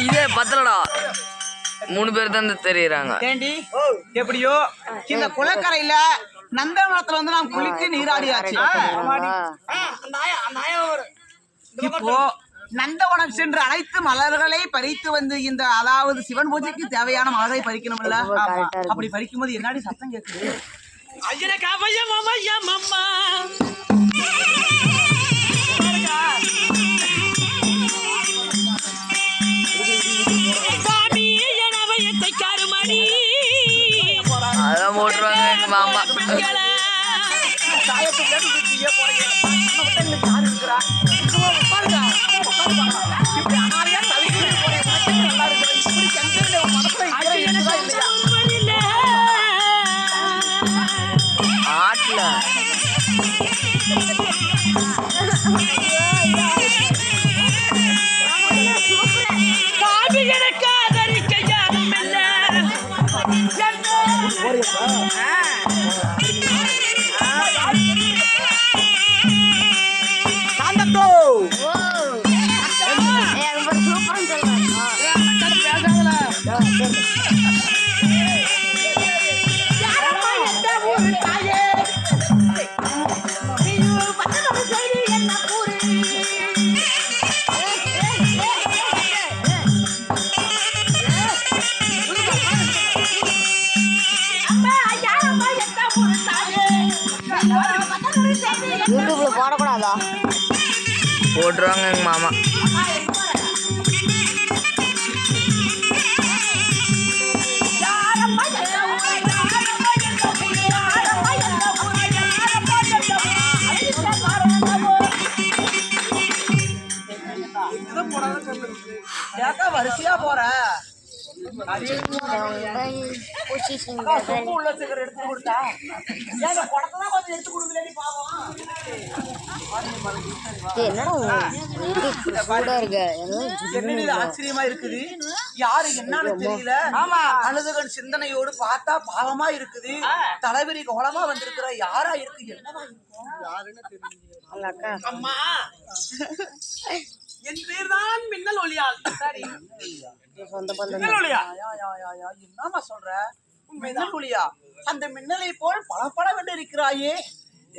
இதே பத்தலடா 3 பேர் தான் தெரியுறாங்க. எப்படியோ இந்த குளக்கரையில நந்தவனத்துல வந்து நாம் குளித்து நீராடியாச்சு. இப்போ நந்தவனம் சென்று அனைத்து மலர்களை பறித்து வந்து இந்த அதாவது சிவன் பூஜைக்கு தேவையான மலரை பறிக்கணும்ல. அப்படி பறிக்கும் போது என்னடி சத்தம் கேட்குது? அதான் போட்டுருவாங்க எங்க மாமா. ஆட்ல யூடியூப்ல போடக்கூடாதா? போட்டுருவாங்க எங்க மாமா. வரிசையா போற ஆச்சரியமா இருக்குது. யாரு என்னன்னு தெரியல. அழுதுகன் சிந்தனையோடு பார்த்தா பாவமா இருக்குது. தலைவரி கோலமா வந்திருக்கிற யாரா இருக்கு? என்னவா இருக்கும்? அம்மா என் பேர் தான் மின்னல் ஒளியால். சரி என்னமா சொல்ற? மின்னல் ஒளியா? அந்த மின்னலை போல் பல வென்று இருக்கிறாயே.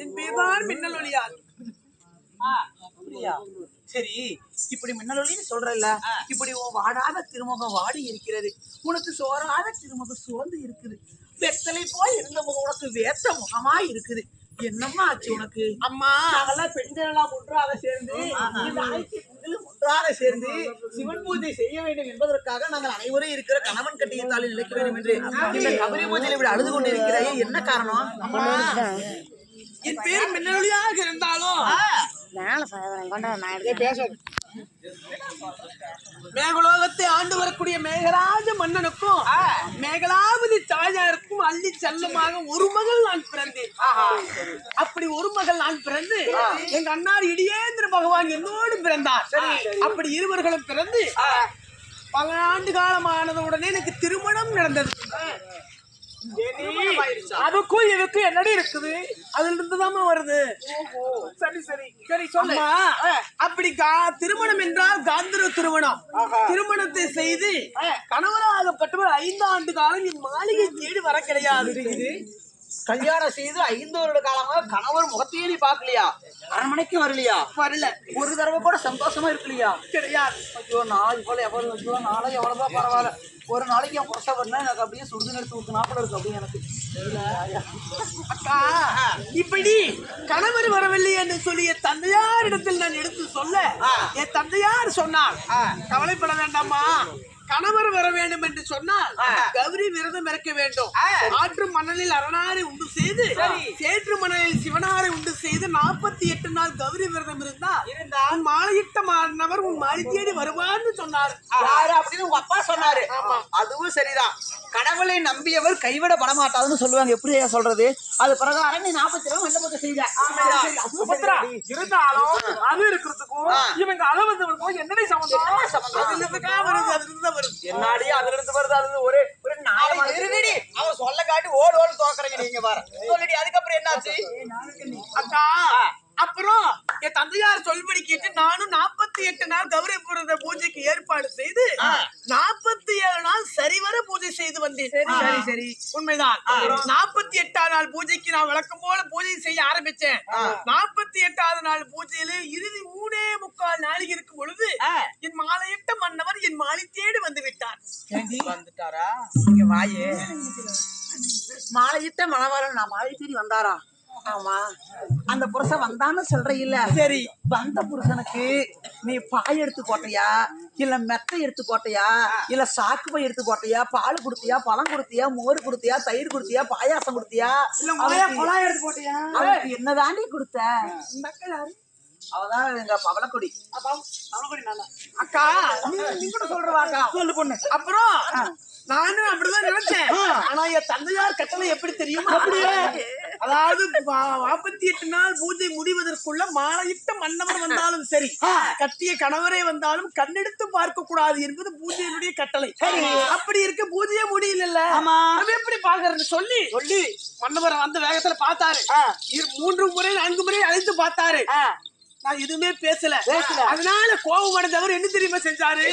என் பேர் தான் மின்னல் ஒளியால். சரி, இப்படி மின்னல் ஒளின்னு சொல்றல்ல, இப்படி வாடாத திருமுகம் வாடி இருக்கிறது, உனக்கு சோறாத திருமுகம் சோர்ந்து இருக்குது, வெத்தலை போல் இருந்த முகம் உனக்கு வேத்த முகமா இருக்குது. என்னம்மா ஆச்சு உனக்கு? அம்மா நாங்கெல்லாம் பெண்கள் எல்லாம் ஒன்றாக சேர்ந்து சிவன் பூஜை செய்ய வேண்டும் என்பதற்காக நாங்கள் அனைவரும் இருக்கிற கணவன் கட்டிய தாளில் நிலைக்க வேண்டும் என்று இந்த கபரி பூஜையில் இப்படி அழுது கொண்டிருக்கிறாயே, என்ன காரணம்? அம்மா என் பேர் மின்னொலியாக இருந்தாலும் மேகலோகத்தை ஆண்டு வரக்கூடிய மேகராஜ மன்னனுக்கும் மேகலாவதி தாயாருக்கும் அள்ளி செல்லமாக ஒரு மகள் நான் பிறந்தேன். அப்படி ஒரு மகள் நான் பிறந்து எங்க அண்ணார் இடியேந்திர பகவான் என்னோடு பிறந்தார். அப்படி இருவர்களும் பிறந்து 10 ஆண்டு காலமானதுடனே எனக்கு திருமணம் நடந்தது. அதுக்கும் இதுக்கும் என்னடி இருக்குது? அதுல இருந்துதான் வருது. சரி சரி சரி சொல்லுமா. அப்படி திருமணம் என்றால் காந்தர்வ திருமணம். திருமணத்தை செய்து கணவராகப்பட்டவர் 5 ஆண்டு காலம் என் மாளிகை தேடி வர கிடையாது. கல்யாணம் செய்து 5 வருட காலமாக கணவர் முகத்தையே நீ பாக்கலையா? அரண்மனைக்கு வரலையா? வரல. ஒரு தடவை கூட சந்தோஷமா இருக்கலையா? கிடையாது. ஐயோ நான் இவ்வளவு எவ்வளவு நாளைக்கு எவ்வளவுதான் பரவாயில்ல, ஒரு நாளைக்கு என் புருஷன் வரணும் எனக்கு அப்படியே சுடுது எடுத்து ஊத்துனாப்புல இருக்கு. அப்படியே எனக்கு அக்கா இப்படி கணவர் வரவில்லை என்று சொல்லி என் தந்தையாரிடத்தில் நான் எடுத்து சொல்ல என் தந்தையார் சொன்னார், கவலைப்பட வேண்டாமா, கணவர் வர வேண்டும் என்று சொன்னால் கௌரி விரதம் இருக்க வேண்டும். ஆற்று மணலில் அரணாரை உண்டு செய்து சேற்று மணலில் சிவனாரை உண்டு செய்து 48 நாள் கௌரி விரதம் இருந்தால் மாலையிட்ட மாணவர் உன் மாலை தேடி வருவார்னு சொன்னார். அப்படின்னு உங்க அப்பா சொன்னாரு. அதுவும் சரிதான். கடவுளை நம்பியவர் கைவிடப்பட மாட்டாதுன்னு சொல்லுவாங்க. எப்படி சொல்றது? அது பிரகாரம் நீ 40 ரூபாய் வெள்ள பக்கம் செய்த இருந்தாலும் அது இருக்கிறதுக்கு சம்பந்தத்துக்கும் இவங்க அளவந்தவனுக்கும் என்னடி சம்பந்தம்? அதுல இருந்துக்கா வருது, அதுல இருந்து தான் வருது. என்னாடி அதுல இருந்து வருது, அது ஒரு ஒரு நியாயமா இருடி. அவன் சொல்ல காட்டி ஓடு ஓடு தோக்குறீங்க நீங்க பாரு. சொல்லிடி, அதுக்கப்புறம் என்னாச்சு? அக்கா அப்புறம் என் தந்தையார் சொல்படி கேட்டு நானும் 48 நாள் கௌரி புரத பூஜைக்கு ஏற்பாடு செய்து 47 நாள் சரிவர பூஜை செய்து வந்தேன். சரி சரி உண்மைதான். 48ஆம் நாள் பூஜைக்கு நான் வழக்கம் போல பூஜை செய்ய ஆரம்பிச்சேன். 48ஆவது நாள் பூஜையில இறுதி 3.25 நாளைக்கு இருக்கும் பொழுது என் மாலையிட்ட மன்னவர் என் மாலை தேடி வந்து விட்டார். வந்துட்டாரா? இங்க வாயே. மாலையிட்ட மணவரன் நான் மாலை தேடி வந்தாரா? ஆமா, அந்த புருஷன் வந்தான்னு சொல்ற இல்ல? சரி, வந்த புருஷனுக்கு நீ பாய் எடுத்து போட்டியா, இல்ல மெத்தை எடுத்து போட்டியா, இல்ல சாக்கு பை எடுத்து போட்டியா, பால் குடுத்தியா, பழம் குடுத்தியா, மோர் குடுத்தியா, தயிர் குடுத்தியா, பாயாசம் குடுத்தியா, குழாய் எடுத்து போட்டியா? அவனுக்கு என்னதாண்டி கொடுத்த? அவதான் எங்க பவளக்கொடி. அக்கா நீ கூட சொல்றவாக்கா? சொல்லு பொண்ணு. அப்புறம் நானும் அப்படிதான் நினைச்சேன். ஆனா என் தந்தையார் கட்டளை எப்படி தெரியுமா? அதாவது 48 நாள் பூஜை முடிவதற்குள்ள மாலையிட்ட மன்னவர் வந்தாலும் சரி, கட்டிய கணவரே வந்தாலும் கண்ணெடுத்து பார்க்க கூடாது என்பது பூஜையினுடைய கட்டளை. அப்படி இருக்க பூஜையே முடியல, எப்படி பாக்குறது சொல்லி மன்னவர் வந்த வேகத்துல பார்த்தாரு. 3 முறை 4 முறை அழைத்து பார்த்தாரு. நான் எதுவுமே பேசல. அதனால கோபம் அடைந்தவர் என்ன தெரியுமா செஞ்சாரு?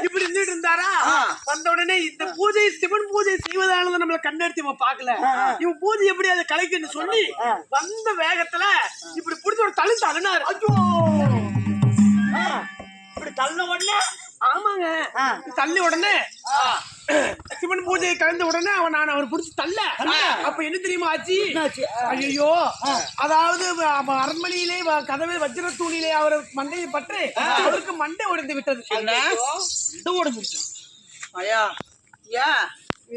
இப்படி இருந்துட்டு இருந்தாரா? வந்த உடனே இந்த பூஜை சிவன் பூஜை செய்வதானது நம்மள கண்ணெடுத்து இவன் பாக்கல, இவன் பூஜை எப்படி அதை கலைக்குன்னு சொல்லி வந்த வேகத்துல இப்படி பிடிச்ச ஒரு தள்ளு தள்ளினாரு. ஐயோ, இப்படி தள்ளின உடனே ஆமாங்க தள்ளி உடனே சிவன் பூஜையை கலந்த உடனே நான் அவர் பிடிச்சி தள்ள. அப்ப என்ன தெரியுமா ஆச்சு? ஐயோ, அதாவது அரண்மனையிலே கதவை வஜ்ர தூணிலே அவர் மண்டையை பற்று அவருக்கு மண்டை உடைந்து விட்டது. ஐயா ஏன்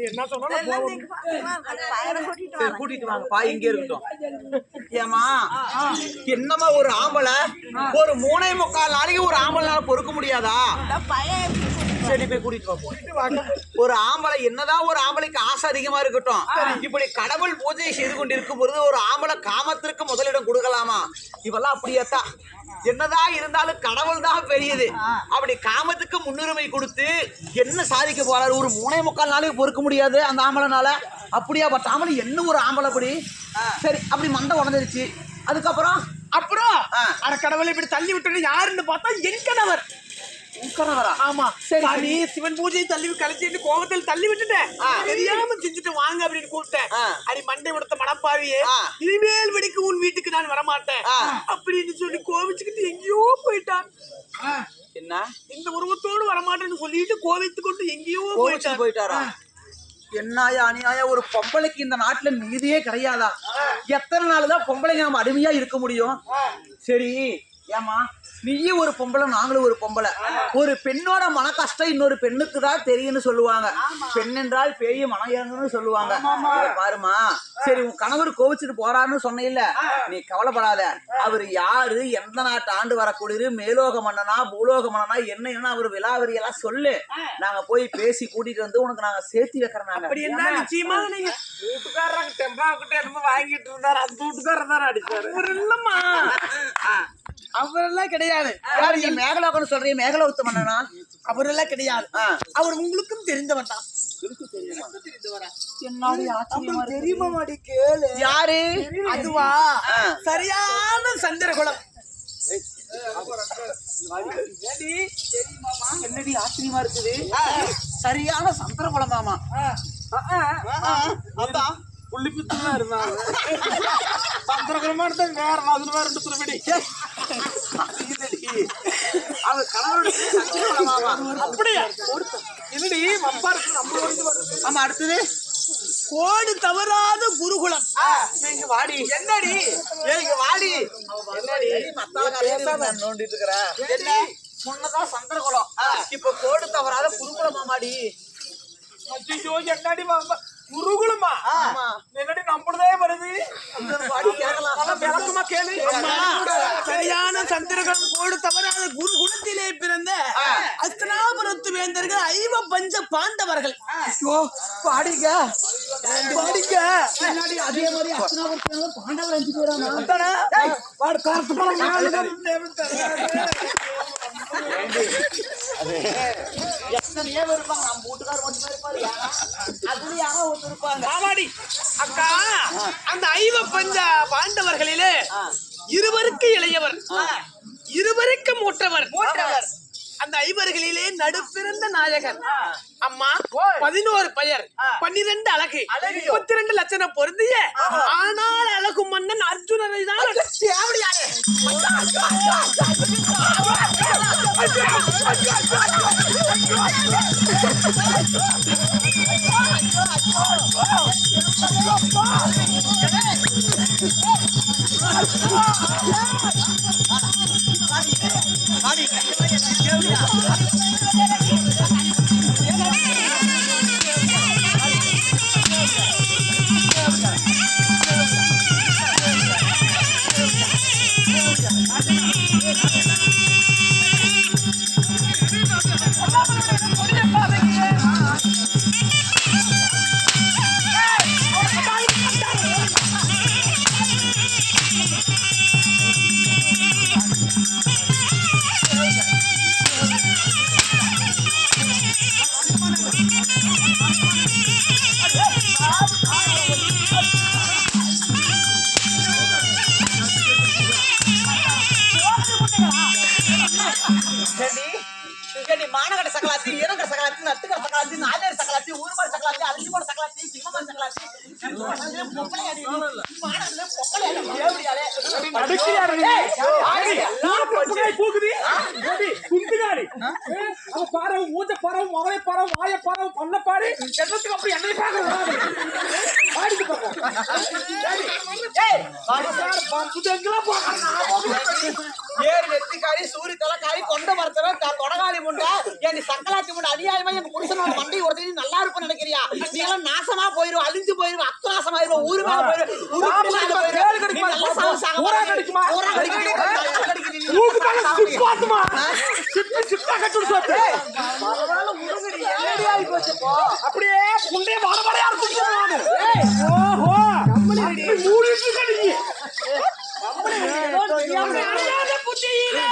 என்ன சொன்னாலும் கூட்டிட்டு வாங்க, பாய் இங்கே இருக்கட்டும். ஏமா என்னமா ஒரு ஆம்பளை ஒரு 3.25 நாளைக்கு ஒரு ஆம்பளை பொறுக்க முடியாதா? சரி போய் கூட்டிட்டு வாங்க. ஒரு ஆம்பளை என்னதான் ஒரு ஆம்பளைக்கு ஆசை அதிகமா இருக்கட்டும், இப்படி கடவுள் பூஜை செய்து கொண்டிருக்கும் பொழுது ஒரு ஆம்பளை காமத்திற்கு முதலிடம் கொடுக்கலாமா? இவெல்லாம் அப்படியேத்தான். என்னதான் இருந்தாலும் கடவுள் தான் பெரியது. அப்படி காமத்துக்கு முன்னுரிமை கொடுத்து என்ன சாதிக்க போறாரு? ஒரு 3.25 நாளைக்கு பொறுக்க முடியாது அந்த ஆம்பளைனால. அப்படியா பட் ஆம்பளை என்ன ஒரு ஆம்பளை அப்படி? சரி, அப்படி மண்டை உடஞ்சிருச்சு. அதுக்கப்புறம் அட கடவுளை இப்படி தள்ளி விட்டு யாருன்னு பார்த்தா என் கணவர். ஆமா, சரி சிவன் பூஜையை தள்ளி கலைச்சிட்டு கோபத்தில் தள்ளி விட்டுட்டேன். தெரியாம செஞ்சுட்டு வாங்க அப்படின்னு கூப்பிட்டேன். அடி மண்டை உடுத்த மனப்பாவியே, இனிமேல் வெடிக்கு உன் வீட்டுக்கு நான் வரமாட்டேன் அப்படின்னு சொல்லி கோவிச்சுக்கிட்டு எங்கேயோ போயிட்டான். என்ன இந்த உருவத்தோடு வரமாட்டேன்னு சொல்லிட்டு கோவித்து கொண்டு எங்கேயோ போயிட்டாரா? என்னாயா அநியாயம்? ஒரு பொம்பளைக்கு இந்த நாட்டுல நீதியே கிடையாதா? எத்தனை நாள் தான் பொம்பளைங்க நம்ம அடிமையா இருக்க முடியும்? சரி ஏமா, நீயும் ஒரு பொம்பளை நாங்களும் ஒரு பொம்பளை. ஒரு பெண்ணோட மன கஷ்டம் இன்னொரு பெண்ணுக்கு தான் தெரியும்னு சொல்லுவாங்க. பெண் என்றால் பேய் மனையன்னு சொல்லுவாங்க. பாருமா, சரி உன் கணவர் கோவிச்சுட்டு போறாருன்னு சொன்ன இல்ல, நீ கவலைப்படாத. அவரு யாரு, எந்த நாட்டு ஆண்டு வரக்கூடியது, மேலோக மன்னனா பூலோக மன்னனா என்ன அவர் விலாவரி எல்லாம் சொல்லு. நாங்க போய் பேசி கூட்டிட்டு வந்து உனக்கு நாங்க சேர்த்து வைக்கிறோம். அப்படி என்ன நிச்சயமா நீங்க வீட்டுக்காரங்க டெம்பா கிட்ட என்னமோ வாங்கிட்டு இருந்தாரு, அந்த வீட்டுக்காரர் தான் அடிச்சாரு. ஒரு இல்லம்மா அவரெல்லாம் கிடையாது. மேகலோகன்னு சொல்றீங்க, மேகலோகத்து மன்னனா? அவரெல்லாம் கிடையாது. அவர் உங்களுக்கும் தெரிந்தவர் தான். தெரியுமாடி? கேளு. யாரு? அதுவா சரியான சந்திரகுலம். என்னடி ஆச்சரியமா இருக்குது? சரியான சந்திரகுலமாமா. அதான் புள்ளிப்பித்தான் இருந்தாங்க. சந்திரகுலமா இருந்தா வேற மாதிரி வேற திருவிடி. அவர் கணவருடைய அப்படியா? என்னடி வம்பா இருக்கு நம்மளோட. ஆமா, அடுத்தது கோடு தவறாத குருகுலம். இங்க வாடி. என்னடி இங்க வாடி. என்னடி நோண்டிட்டு இருக்கிற? என்ன முன்னதான் சந்திரகுலம், இப்ப கோடு தவறாத குருகுலமாமாடி. ஐயோ, என்னடி குருகுலமா? என்னடி நம்மளதே வருது. விளக்கமா கேளு. சரியான சந்திரகுலம் கோடு தவறாத குருகுலத்திலே பிறந்த அஸ்தினாபுரத்து வேந்தர்கள் 5 பஞ்ச பாண்டவர்கள் பாடிங்க பாடிங்க அதே மாதிரி பாண்டவர் 5 எத்தனையோ இருப்பாங்க நம்ம வீட்டுக்காரர் மட்டுமே இருப்பாரு அதுல யாரோ ஒருத்தர் இருப்பாங்க ஆமாடி அக்கா அந்த 5 பஞ்ச பாண்டவர்களிலே இருவருக்கு இளையவர் இருவருக்கு மூற்றவர் அந்த 5 நடுப்பிறந்த நாயகன் அம்மா 11 பெயர் 12 அழகு 32 லட்சணம் பொருந்திய ஆனால் அழகு மன்னன் அர்ஜுனரை தான் மானகட சகலாத்தி இரங்கட சகலாத்தி நத்துகட சகலாத்தி நாயர் சகலாத்தி ஊர்மர் சகலாத்தி அலஞ்சிமோட சகலாத்தி சிம்மமன் சகலாத்தி பொப்பளை அடி மானகல பொப்பளை அடி தேவடியாலே அடிச்சி அடி ஆடி போகுது ஓடி குண்டுகாரி அவ பாரவு மூஞ்ச பாரவு மவளை பாரவு வாய பாரவு பண்ண பாரு என்னத்துக்கு அப்படி என்னை பாக்குறாரு ஆடிட்டு பாக்க ஏய் பாரசார் பாத்துதங்களா போறானே ஏர் வெத்திகாரி சூரி தலகாரி கொண்ட மரத்தவன் தொடகாலி முண்டை ஏன் சக்கலாத்தி முண்டை அநியாயமா எங்க புருஷனோட மண்டை ஒருத்தர் நல்லா இருப்பேன்னு நினைக்கிறியா நீ எல்லாம் நாசமா போயிரும் அழிஞ்சு போயிரும் அத்தநாசமாயிரும் ஊரு மேல போயிரும் அப்படியே குண்டே வரவரையா ஓஹோ புத்தியிலே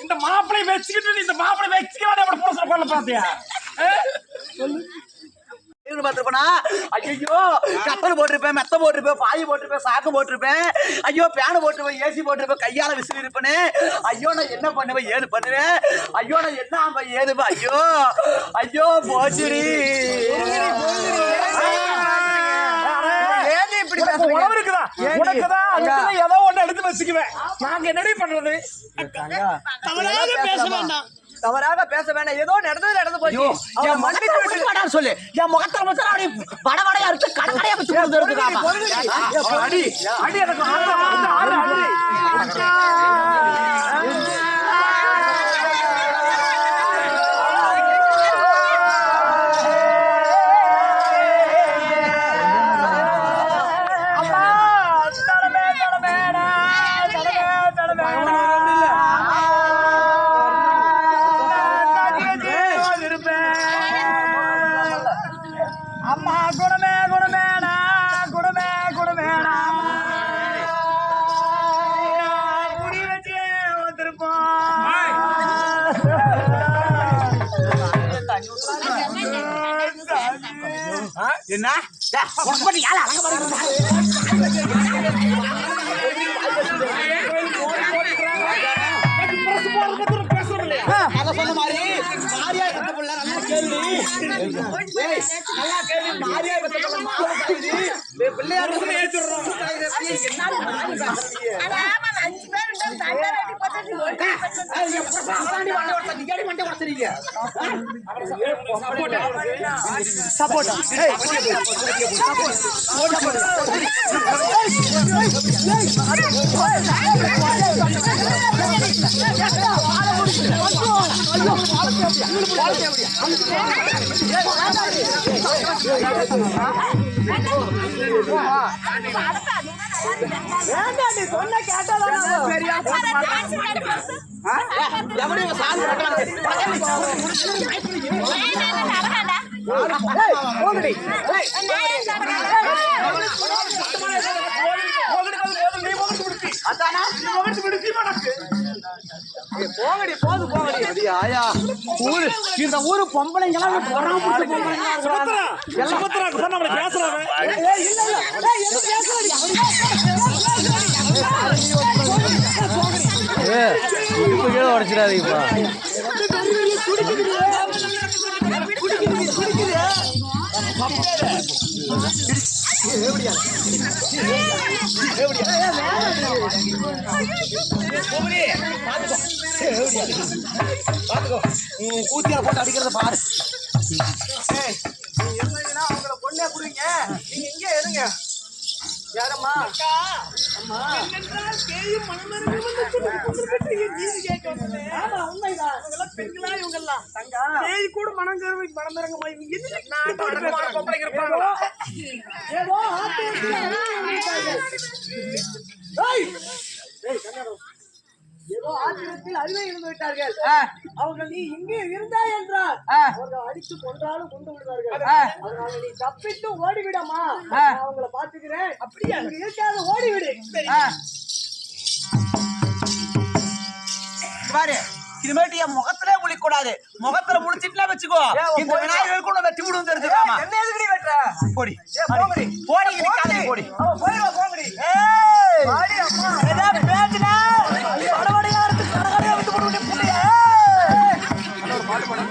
இந்த மாப்பிளை வச்சுக்கிட்டு இந்த மாப்பிளை வச்சுக்கிறானே அப்படி புருஷனை கொள்ள பாத்தியா பாத்துருப்பா ஐயோ கப்பல் போட்டிருப்பேன் மெத்த போட்டிருப்பேன் பாய் போட்டிருப்பேன் சாக்கு போட்டிருப்பேன் ஐயோ பேனு போட்டிருப்பேன் ஏசி போட்டிருப்பேன் கையால விசிறி இருப்பேன்னு ஐயோ நான் என்ன பண்ணுவேன் ஏது பண்ணுவேன் ஐயோ நான் என்ன ஏதுப்பா ஐயோ ஐயோ போச்சுடி ஏதோ ஒண்ணு எடுத்து வச்சுக்குவேன் நாங்க என்னடி பண்றது பேச வேண்டாம் தவறாக பேச வேண்டாம் ஏதோ நடந்து போச்சு என் மண்ணிட்டு சொல்லு என் முகத்தை வச்சு அப்படி வடவடையா இருக்கு கடற்கடையா வச்சு அடி அடி எனக்கு அம்மா குணமே குணமேனா குணமே குணமேனா குடி வச்சு வந்திருப்போம் என்ன சொன்ன மாதிரி மாரியா இருக்க புள்ள நல்லா கேள்வி நல்லா கேள்வி மாரியா இருக்க பிள்ளையார் போங்கடி போது போங்கடி ஆயா ஊரு இந்த ஊரு பொம்பளைங்கெல்லாம் உடச்சிடாதீப்பா கூத்தியா போட்டு அடிக்கிறத பாரு அவங்கள பொண்ணே புரியுங்க நீங்க இங்கே இருங்க யாரம்மா பெண்களா இவங்கெல்லாம் கூட மனம் மனமிறங்கமா ஏதோ ஏதோ ஆத்திரத்தில் அறிவை இழந்து விட்டார்கள் அவங்க நீ இங்கே இருந்தாய் என்றால் அவர்கள் அடித்து கொன்றாலும் கொண்டு விடுவார்கள் அதனால நீ தப்பித்து ஓடிவிடமா அவங்கள பாத்துக்கிறேன் அப்படியே இருக்காது ஓடிவிடு பாரு இனிமேட்டு என் முகத்திலே முழிக்கூடாது முகத்துல முடிச்சிட்டுல வச்சுக்கோ இந்த விநாயகர் கூட வெட்டி விடுவோம் தெரிஞ்சுக்காமா என்ன எதுக்கடி வெட்டுற போடி போடி போடி போடி போடி வாடி அம்மா ஏதா பேச்சுல படவடையா இருக்கு கடகடையா விட்டு போடு புள்ளையே பாட்டு பாடு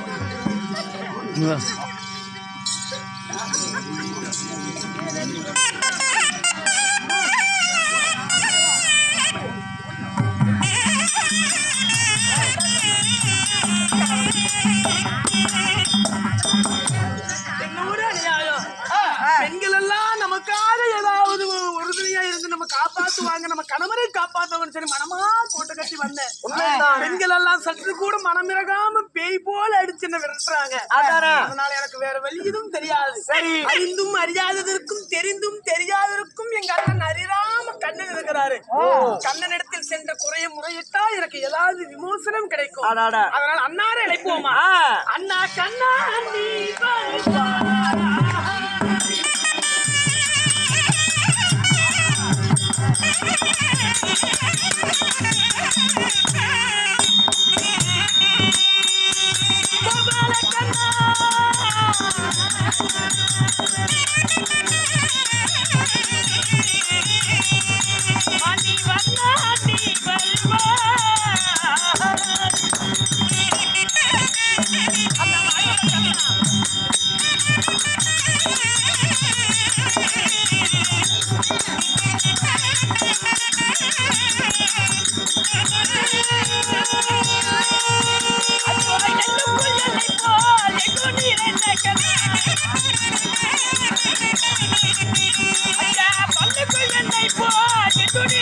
போகணும் சரி மனமா போட்டு கட்டி வந்தேன். பெண்கள் எல்லாம் சற்று கூட மனமிறகாம பேய் போல அடிச்சு என்ன விரட்டுறாங்க. அதனால எனக்கு வேற வழி எதுவும் தெரியாது. அறிந்தும் அறியாததற்கும் தெரிந்தும் தெரியாததற்கும் எங்க அண்ணன் அறியாம கண்ணன் இருக்கிறாரு. கண்ணனிடத்தில் சென்ற குறைய முறையிட்டா எனக்கு ஏதாவது விமோசனம் கிடைக்கும். அதனால அண்ணாரை அழைப்போமா? அண்ணா கண்ணா நீ வருவாயா? பல்லுக்குள் என்னை போல் துணி